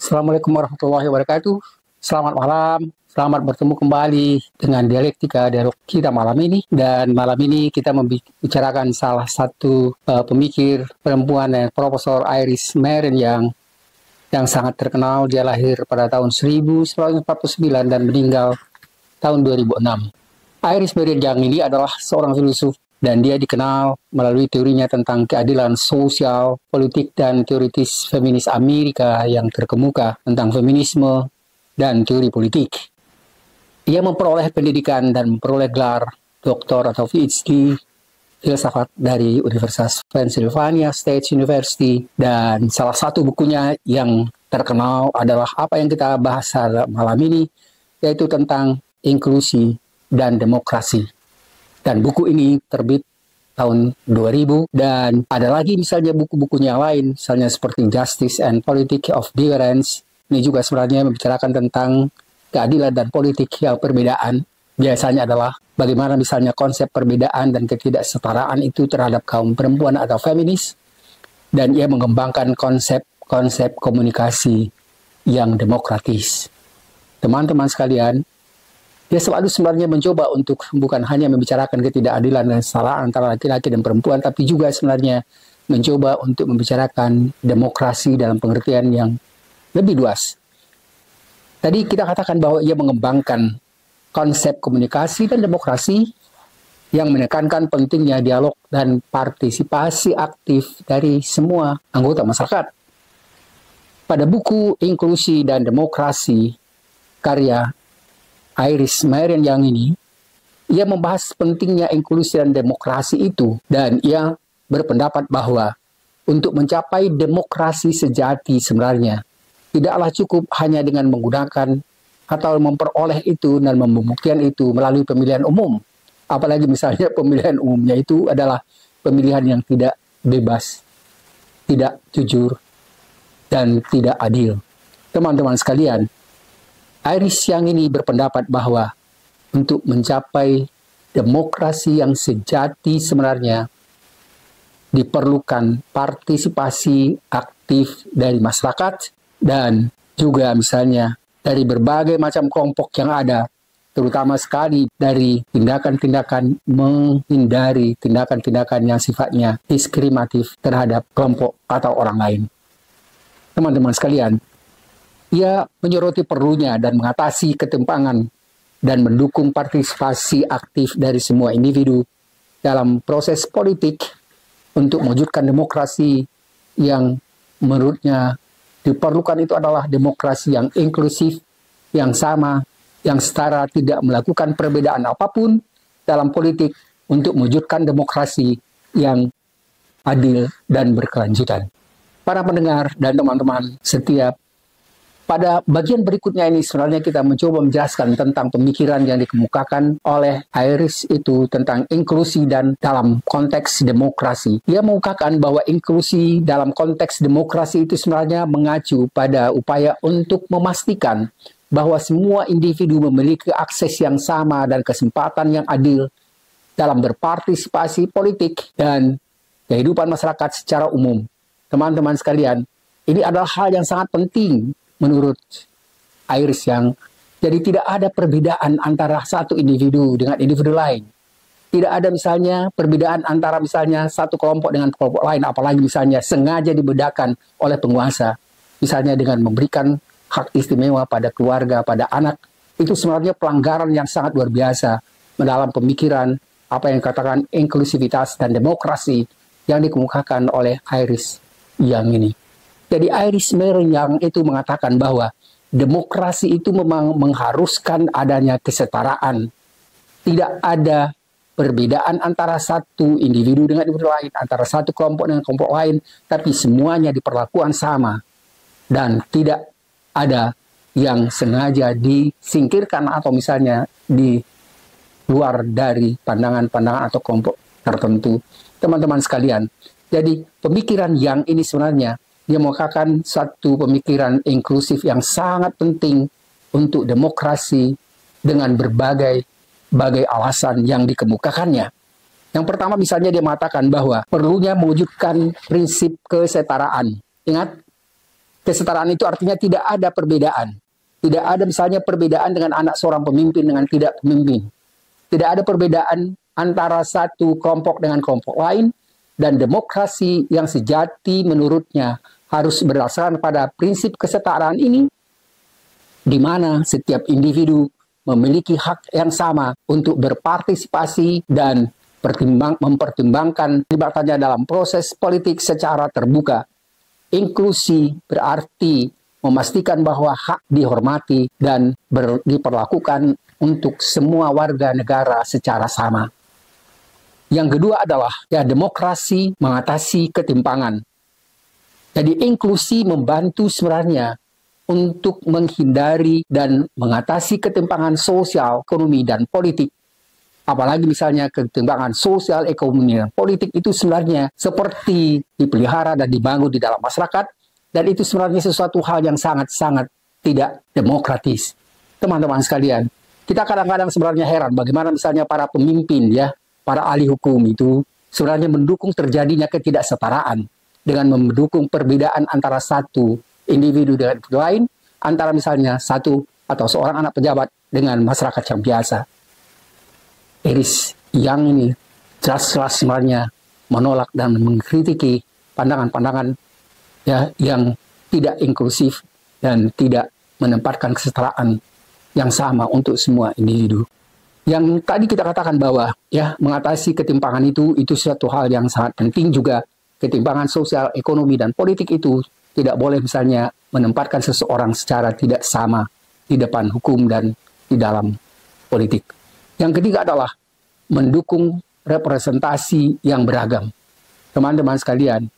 Assalamualaikum warahmatullahi wabarakatuh. Selamat malam, selamat bertemu kembali dengan dialog kita malam ini. Dan malam ini kita membicarakan salah satu pemikir perempuan, Profesor Iris Meren yang sangat terkenal. Dia lahir pada tahun 1949 dan meninggal tahun 2006. Iris Meren yang ini adalah seorang filosof dan dia dikenal melalui teorinya tentang keadilan sosial, politik, dan teoritis feminis Amerika yang terkemuka tentang feminisme dan teori politik. Ia memperoleh pendidikan dan memperoleh gelar doktor atau PhD filsafat dari Universitas Pennsylvania State University, dan salah satu bukunya yang terkenal adalah apa yang kita bahas malam ini, yaitu tentang inklusi dan demokrasi. Dan buku ini terbit tahun 2000, dan ada lagi misalnya buku-bukunya lain, misalnya seperti Justice and Politics of Difference. Ini juga sebenarnya membicarakan tentang keadilan dan politik yang perbedaan. Biasanya adalah bagaimana misalnya konsep perbedaan dan ketidaksetaraan itu terhadap kaum perempuan atau feminis. Dan ia mengembangkan konsep komunikasi yang demokratis. Teman-teman sekalian, dia selalu sebenarnya mencoba untuk bukan hanya membicarakan ketidakadilan dan kesalahan antara laki-laki dan perempuan, tapi juga sebenarnya mencoba untuk membicarakan demokrasi dalam pengertian yang lebih luas. Tadi kita katakan bahwa ia mengembangkan konsep komunikasi dan demokrasi yang menekankan pentingnya dialog dan partisipasi aktif dari semua anggota masyarakat. Pada buku Inklusi dan Demokrasi karya Iris Meren yang ini, ia membahas pentingnya inklusi dan demokrasi itu, dan ia berpendapat bahwa untuk mencapai demokrasi sejati sebenarnya tidaklah cukup hanya dengan menggunakan atau memperoleh itu dan membuktikan itu melalui pemilihan umum. Apalagi misalnya pemilihan umumnya itu adalah pemilihan yang tidak bebas, tidak jujur, dan tidak adil. Teman-teman sekalian, Iris yang ini berpendapat bahwa untuk mencapai demokrasi yang sejati sebenarnya diperlukan partisipasi aktif dari masyarakat dan juga misalnya dari berbagai macam kelompok yang ada, terutama sekali dari tindakan-tindakan menghindari tindakan-tindakan yang sifatnya diskriminatif terhadap kelompok atau orang lain. Teman-teman sekalian, ia menyoroti perlunya dan mengatasi ketimpangan dan mendukung partisipasi aktif dari semua individu dalam proses politik untuk mewujudkan demokrasi yang menurutnya diperlukan. Itu adalah demokrasi yang inklusif, yang sama, yang setara, tidak melakukan perbedaan apapun dalam politik untuk mewujudkan demokrasi yang adil dan berkelanjutan. Para pendengar dan teman-teman setiap, pada bagian berikutnya ini sebenarnya kita mencoba menjelaskan tentang pemikiran yang dikemukakan oleh Iris itu tentang inklusi dan dalam konteks demokrasi. Ia mengungkapkan bahwa inklusi dalam konteks demokrasi itu sebenarnya mengacu pada upaya untuk memastikan bahwa semua individu memiliki akses yang sama dan kesempatan yang adil dalam berpartisipasi politik dan kehidupan masyarakat secara umum. Teman-teman sekalian, ini adalah hal yang sangat penting menurut Iris yang jadi tidak ada perbedaan antara satu individu dengan individu lain. Tidak ada misalnya perbedaan antara misalnya satu kelompok dengan kelompok lain, apalagi misalnya sengaja dibedakan oleh penguasa, misalnya dengan memberikan hak istimewa pada keluarga, pada anak. Itu sebenarnya pelanggaran yang sangat luar biasa dalam pemikiran apa yang dikatakan inklusivitas dan demokrasi yang dikemukakan oleh Iris yang ini. Jadi Iris Meren yang itu mengatakan bahwa demokrasi itu memang mengharuskan adanya kesetaraan. Tidak ada perbedaan antara satu individu dengan individu lain, antara satu kelompok dengan kelompok lain, tapi semuanya diperlakukan sama. Dan tidak ada yang sengaja disingkirkan atau misalnya di luar dari pandangan-pandangan atau kelompok tertentu. Teman-teman sekalian, jadi pemikiran yang ini sebenarnya dia mengatakan satu pemikiran inklusif yang sangat penting untuk demokrasi dengan berbagai alasan yang dikemukakannya. Yang pertama misalnya dia mengatakan bahwa perlunya mewujudkan prinsip kesetaraan. Ingat, Kesetaraan itu artinya tidak ada perbedaan. Tidak ada misalnya perbedaan dengan anak seorang pemimpin dengan tidak pemimpin. Tidak ada perbedaan antara satu kelompok dengan kelompok lain. Dan demokrasi yang sejati menurutnya harus berdasarkan pada prinsip kesetaraan ini, di mana setiap individu memiliki hak yang sama untuk berpartisipasi dan mempertimbangkan terlibatannya dalam proses politik secara terbuka. Inklusi berarti memastikan bahwa hak dihormati dan diperlakukan untuk semua warga negara secara sama. Yang kedua adalah demokrasi mengatasi ketimpangan. Jadi inklusi membantu sebenarnya untuk menghindari dan mengatasi ketimpangan sosial, ekonomi, dan politik. Apalagi misalnya ketimpangan sosial, ekonomi, dan politik itu sebenarnya seperti dipelihara dan dibangun di dalam masyarakat. Dan itu sebenarnya sesuatu hal yang sangat-sangat tidak demokratis. Teman-teman sekalian, kita kadang-kadang sebenarnya heran bagaimana misalnya para pemimpin para ahli hukum itu sebenarnya mendukung terjadinya ketidaksetaraan dengan mendukung perbedaan antara satu individu dengan lain, antara misalnya satu atau seorang anak pejabat dengan masyarakat yang biasa. Iris yang ini jelas-jelas sebenarnya menolak dan mengkritiki pandangan-pandangan yang tidak inklusif dan tidak menempatkan kesetaraan yang sama untuk semua individu. Yang tadi kita katakan bahwa mengatasi ketimpangan itu suatu hal yang sangat penting juga. Ketimpangan sosial, ekonomi, dan politik itu tidak boleh misalnya menempatkan seseorang secara tidak sama di depan hukum dan di dalam politik. Yang ketiga adalah mendukung representasi yang beragam. Teman-teman sekalian,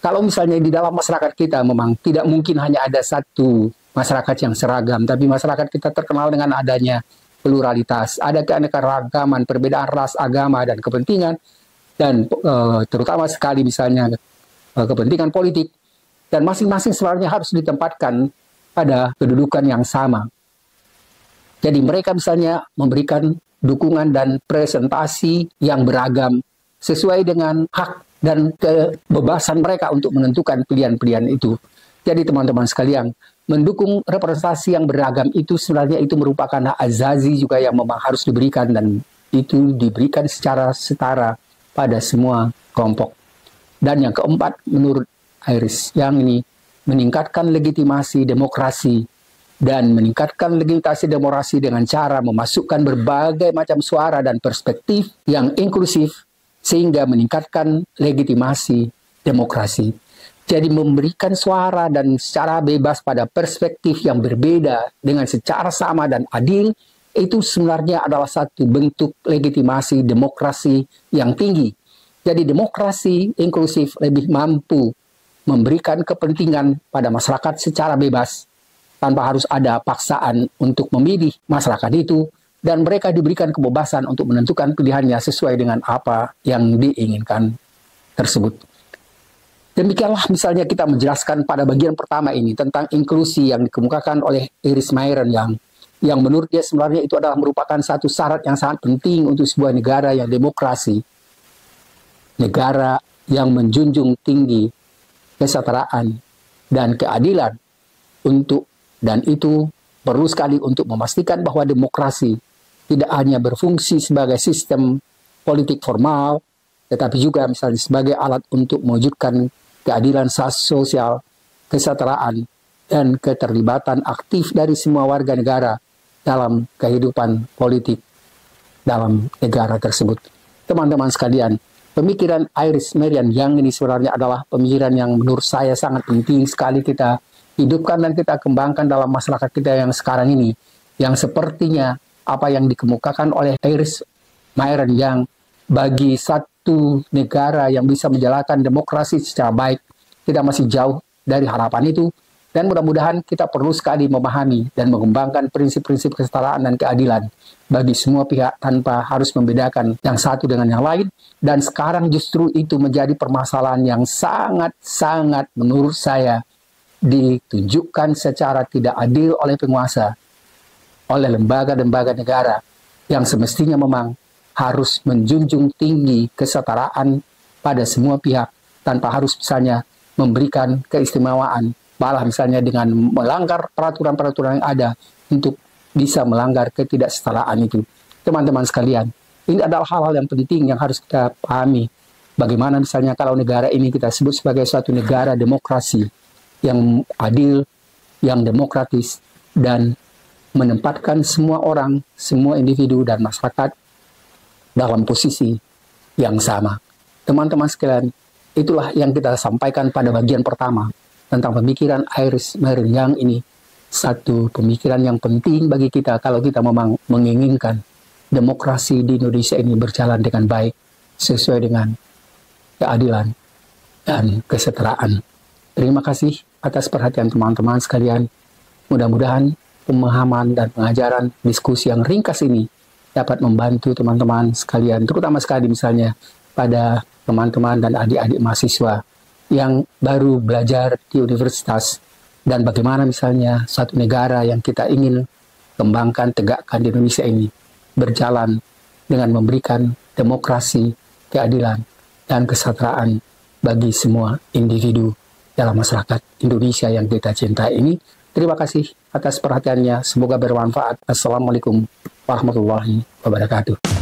kalau misalnya di dalam masyarakat kita memang tidak mungkin hanya ada satu masyarakat yang seragam, tapi masyarakat kita terkenal dengan adanya pluralitas, ada keanekaragaman, perbedaan ras, agama, dan kepentingan, dan terutama sekali misalnya kepentingan politik, dan masing-masing sebenarnya harus ditempatkan pada kedudukan yang sama. Jadi mereka misalnya memberikan dukungan dan presentasi yang beragam sesuai dengan hak dan kebebasan mereka untuk menentukan pilihan-pilihan itu. Jadi teman-teman sekalian, mendukung representasi yang beragam itu sebenarnya itu merupakan hak azazi juga yang memang harus diberikan, dan itu diberikan secara setara pada semua kelompok. Dan yang keempat, menurut Iris yang ini, meningkatkan legitimasi demokrasi dan meningkatkan legitimasi demokrasi dengan cara memasukkan berbagai macam suara dan perspektif yang inklusif sehingga meningkatkan legitimasi demokrasi. Jadi memberikan suara dan secara bebas pada perspektif yang berbeda dengan secara sama dan adil, itu sebenarnya adalah satu bentuk legitimasi demokrasi yang tinggi. Jadi demokrasi inklusif lebih mampu memberikan kepentingan pada masyarakat secara bebas, tanpa harus ada paksaan untuk memilih masyarakat itu, dan mereka diberikan kebebasan untuk menentukan pilihannya sesuai dengan apa yang diinginkan tersebut. Demikianlah misalnya kita menjelaskan pada bagian pertama ini tentang inklusi yang dikemukakan oleh Iris Myron yang menurut dia sebenarnya itu adalah merupakan satu syarat yang sangat penting untuk sebuah negara yang demokrasi. Negara yang menjunjung tinggi kesetaraan dan keadilan dan itu perlu sekali untuk memastikan bahwa demokrasi tidak hanya berfungsi sebagai sistem politik formal, tetapi juga misalnya sebagai alat untuk mewujudkan keadilan sosial, kesetaraan, dan keterlibatan aktif dari semua warga negara dalam kehidupan politik dalam negara tersebut. Teman-teman sekalian, pemikiran Iris Marian Young ini sebenarnya adalah pemikiran yang menurut saya sangat penting sekali kita hidupkan dan kita kembangkan dalam masyarakat kita yang sekarang ini, yang sepertinya apa yang dikemukakan oleh Iris Marian Young bagi satu negara yang bisa menjalankan demokrasi secara baik, kita masih jauh dari harapan itu, dan mudah-mudahan kita perlu sekali memahami dan mengembangkan prinsip-prinsip kesetaraan dan keadilan bagi semua pihak tanpa harus membedakan yang satu dengan yang lain. Dan sekarang justru itu menjadi permasalahan yang sangat-sangat menurut saya ditunjukkan secara tidak adil oleh penguasa, oleh lembaga-lembaga negara yang semestinya memang harus menjunjung tinggi kesetaraan pada semua pihak tanpa harus misalnya memberikan keistimewaan malah misalnya dengan melanggar peraturan-peraturan yang ada untuk bisa melanggar ketidaksetaraan itu. Teman-teman sekalian, ini adalah hal-hal yang penting yang harus kita pahami. Bagaimana misalnya kalau negara ini kita sebut sebagai suatu negara demokrasi yang adil, yang demokratis, dan menempatkan semua orang, semua individu dan masyarakat dalam posisi yang sama. Teman-teman sekalian, itulah yang kita sampaikan pada bagian pertama tentang pemikiran Iris Marian ini. Satu pemikiran yang penting bagi kita kalau kita memang menginginkan demokrasi di Indonesia ini berjalan dengan baik sesuai dengan keadilan dan kesetaraan. Terima kasih atas perhatian teman-teman sekalian. Mudah-mudahan pemahaman dan pengajaran diskusi yang ringkas ini dapat membantu teman-teman sekalian, terutama sekali misalnya pada teman-teman dan adik-adik mahasiswa yang baru belajar di universitas, dan bagaimana misalnya satu negara yang kita ingin kembangkan, tegakkan di Indonesia ini berjalan dengan memberikan demokrasi, keadilan, dan kesetaraan bagi semua individu dalam masyarakat Indonesia yang kita cintai ini. Terima kasih atas perhatiannya, semoga bermanfaat. Assalamualaikum warahmatullahi wabarakatuh.